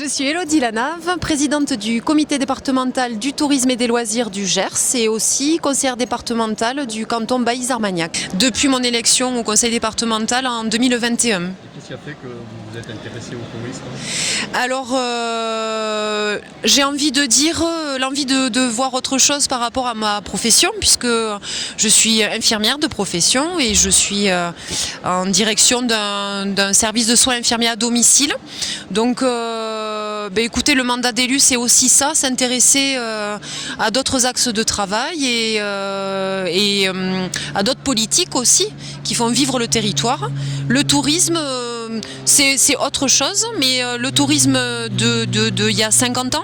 Je suis Élodie Lanave, présidente du comité départemental du tourisme et des loisirs du Gers et aussi conseillère départementale du canton Bailly-Armagnac. Depuis mon élection au conseil départemental en 2021. Qu'est-ce qui a fait que vous vous êtes intéressé au tourisme? Alors, j'ai envie de dire l'envie de voir autre chose par rapport à ma profession, puisque je suis infirmière de profession et je suis en direction d'un service de soins infirmiers à domicile. Donc, écoutez, le mandat d'élu, c'est aussi ça, s'intéresser à d'autres axes de travail et à d'autres politiques aussi qui font vivre le territoire. Le tourisme, c'est autre chose, mais le tourisme de il y a 50 ans,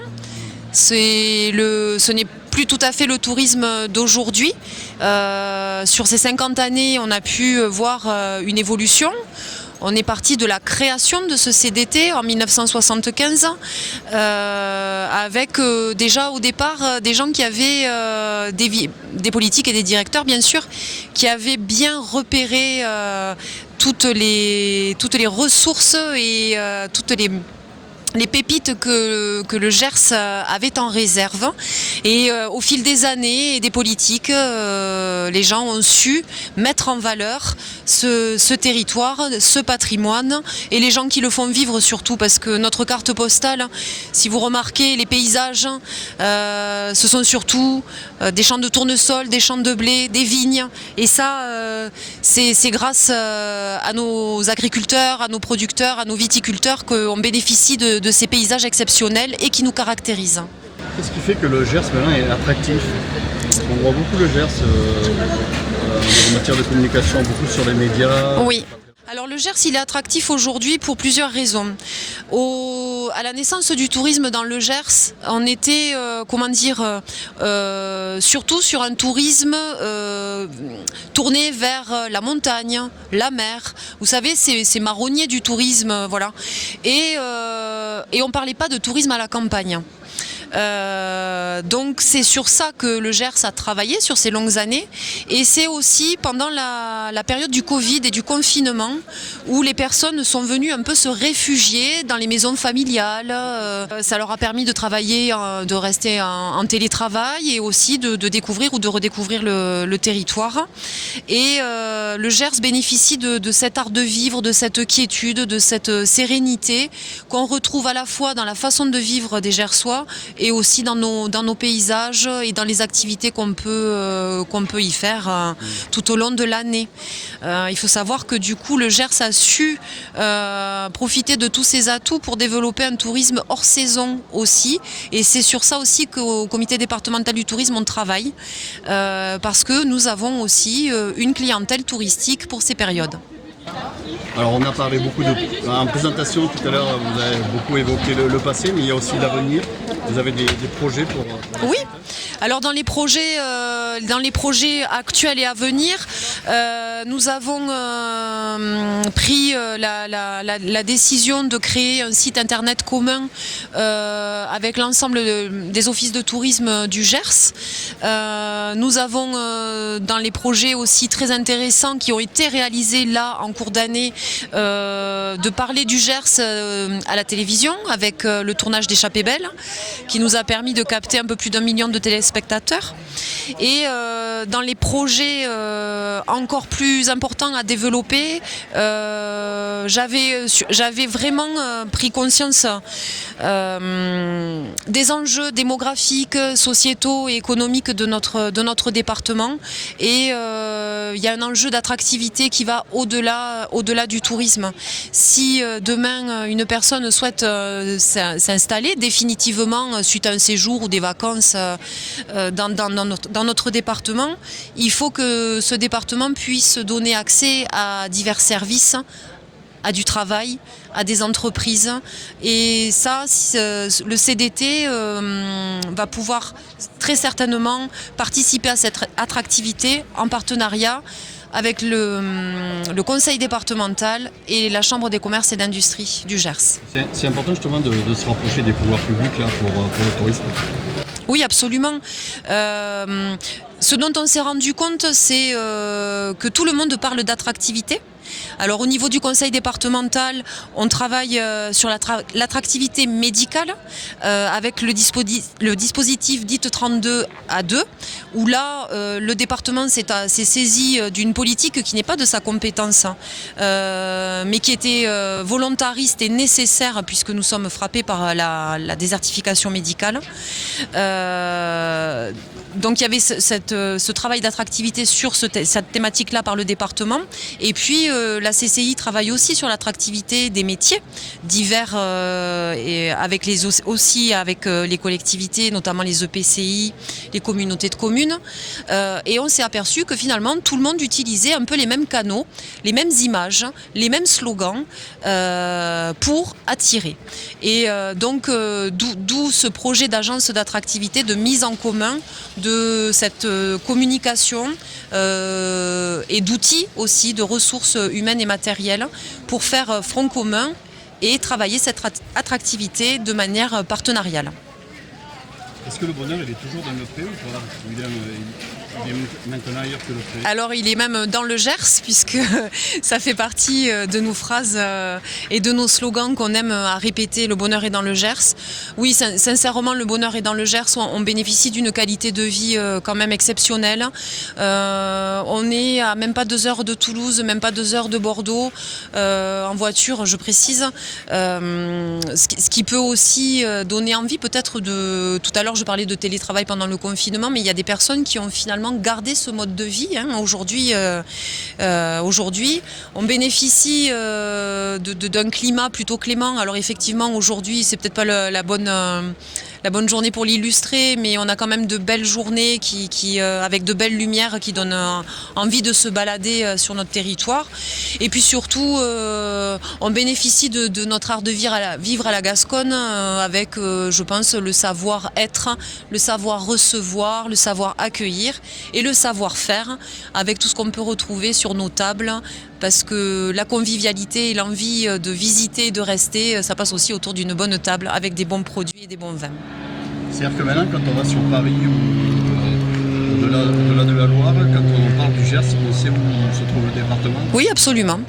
ce n'est plus tout à fait le tourisme d'aujourd'hui. Sur ces 50 années, on a pu voir une évolution. On est parti de la création de ce CDT en 1975 avec déjà au départ des gens qui avaient des politiques et des directeurs bien sûr qui avaient bien repéré toutes les ressources et toutes les pépites que le Gers avait en réserve. Et au fil des années et des politiques, les gens ont su mettre en valeur ce territoire, ce patrimoine et les gens qui le font vivre surtout, parce que notre carte postale, si vous remarquez les paysages, ce sont surtout des champs de tournesol, des champs de blé, des vignes. Et ça, c'est grâce à nos agriculteurs, à nos producteurs, à nos viticulteurs qu'on bénéficie de ces paysages exceptionnels et qui nous caractérisent. Qu'est-ce qui fait que le Gers maintenant est attractif? On voit beaucoup le Gers en matière de communication, beaucoup sur les médias. Oui. Alors le Gers, il est attractif aujourd'hui pour plusieurs raisons. À la naissance du tourisme dans le Gers, on était, surtout sur un tourisme tourné vers la montagne, la mer. Vous savez, c'est marronnier du tourisme, voilà. Et on ne parlait pas de tourisme à la campagne. Donc c'est sur ça que le Gers a travaillé sur ces longues années, et c'est aussi pendant la période du Covid et du confinement où les personnes sont venues un peu se réfugier dans les maisons familiales. Ça leur a permis de travailler, de rester en télétravail et aussi de découvrir ou de redécouvrir le territoire. Et le Gers bénéficie de cet art de vivre, de cette quiétude, de cette sérénité qu'on retrouve à la fois dans la façon de vivre des Gersois et aussi dans nos paysages et dans les activités qu'on peut y faire tout au long de l'année. Il faut savoir que du coup le Gers a su profiter de tous ces atouts pour développer un tourisme hors saison aussi, et c'est sur ça aussi qu'au comité départemental du tourisme on travaille parce que nous avons aussi une clientèle touristique pour ces périodes. Alors on a parlé beaucoup en présentation tout à l'heure, vous avez beaucoup évoqué le passé, mais il y a aussi l'avenir. Vous avez des projets pour... Oui, alors dans les projets actuels et à venir, nous avons pris la décision de créer un site internet commun avec l'ensemble des offices de tourisme du Gers. Nous avons dans les projets aussi très intéressants qui ont été réalisés là en cours d'année, de parler du Gers à la télévision avec le tournage d'Échappée Belle qui nous a permis de capter un peu plus d'1 million de téléspectateurs. Et dans les projets encore plus importants à développer, j'avais vraiment pris conscience des enjeux démographiques, sociétaux et économiques de notre département. Et il y a un enjeu d'attractivité qui va au-delà du tourisme. Si demain une personne souhaite s'installer définitivement suite à un séjour ou des vacances dans notre département, il faut que ce département puisse donner accès à divers services, à du travail, à des entreprises. Et ça, le CDT va pouvoir très certainement participer à cette attractivité en partenariat avec le conseil départemental et la chambre des commerces et d'industrie du Gers. C'est important justement de se rapprocher des pouvoirs publics là, pour le tourisme. Oui, absolument. Ce dont on s'est rendu compte, c'est que tout le monde parle d'attractivité, Alors au niveau du conseil départemental, on travaille sur l'attractivité médicale avec le dispositif DIT 32A2, où là le département s'est saisi d'une politique qui n'est pas de sa compétence, mais qui était volontariste et nécessaire puisque nous sommes frappés par la désertification médicale. Donc il y avait ce travail d'attractivité sur cette thématique-là par le département. Et puis la CCI travaille aussi sur l'attractivité des métiers divers et avec les collectivités, notamment les EPCI, les communautés de communes. Et on s'est aperçu que finalement tout le monde utilisait un peu les mêmes canaux, les mêmes images, les mêmes slogans pour attirer. Et donc d'où ce projet d'agence d'attractivité, de mise en commun de cette communication et d'outils aussi, de ressources humaines et matérielles pour faire front commun et travailler cette attractivité de manière partenariale. Est-ce que le bonheur, il est toujours dans le Pré ou pas? Il est maintenant ailleurs que le Pré? Alors il est même dans le Gers, puisque ça fait partie de nos phrases et de nos slogans qu'on aime à répéter, le bonheur est dans le Gers. Oui, sincèrement, le bonheur est dans le Gers, on bénéficie d'une qualité de vie quand même exceptionnelle. On est à même pas 2 heures de Toulouse, même pas 2 heures de Bordeaux, en voiture, je précise. Ce qui peut aussi donner envie peut-être de... Tout à l'heure, je parlais de télétravail pendant le confinement, mais il y a des personnes qui ont finalement gardé ce mode de vie. Aujourd'hui, on bénéficie d'un climat plutôt clément. Alors effectivement, aujourd'hui, c'est peut-être pas la bonne journée pour l'illustrer, mais on a quand même de belles journées avec de belles lumières qui donnent envie de se balader sur notre territoire. Et puis surtout, on bénéficie de notre art de vivre à la Gasconne avec, je pense, le savoir-être, le savoir recevoir, le savoir accueillir et le savoir-faire avec tout ce qu'on peut retrouver sur nos tables, parce que la convivialité et l'envie de visiter et de rester, ça passe aussi autour d'une bonne table avec des bons produits et des bons vins. C'est-à-dire que maintenant, quand on va sur Paris ou au-delà de la Loire, quand on parle du Gers, on sait où se trouve le département? Oui, absolument.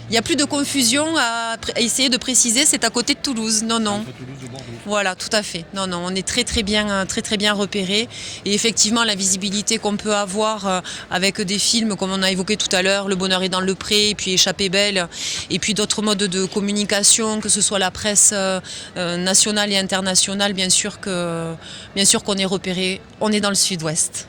Il n'y a plus de confusion à essayer de préciser, c'est à côté de Toulouse. Non. Entre Toulouse et Bordeaux. Voilà, tout à fait. Non, on est très bien repéré. Et effectivement, la visibilité qu'on peut avoir avec des films, comme on a évoqué tout à l'heure, Le bonheur est dans le Pré, et puis Échappée belle, et puis d'autres modes de communication, que ce soit la presse nationale et internationale, bien sûr qu'on est repéré. On est dans le sud-ouest.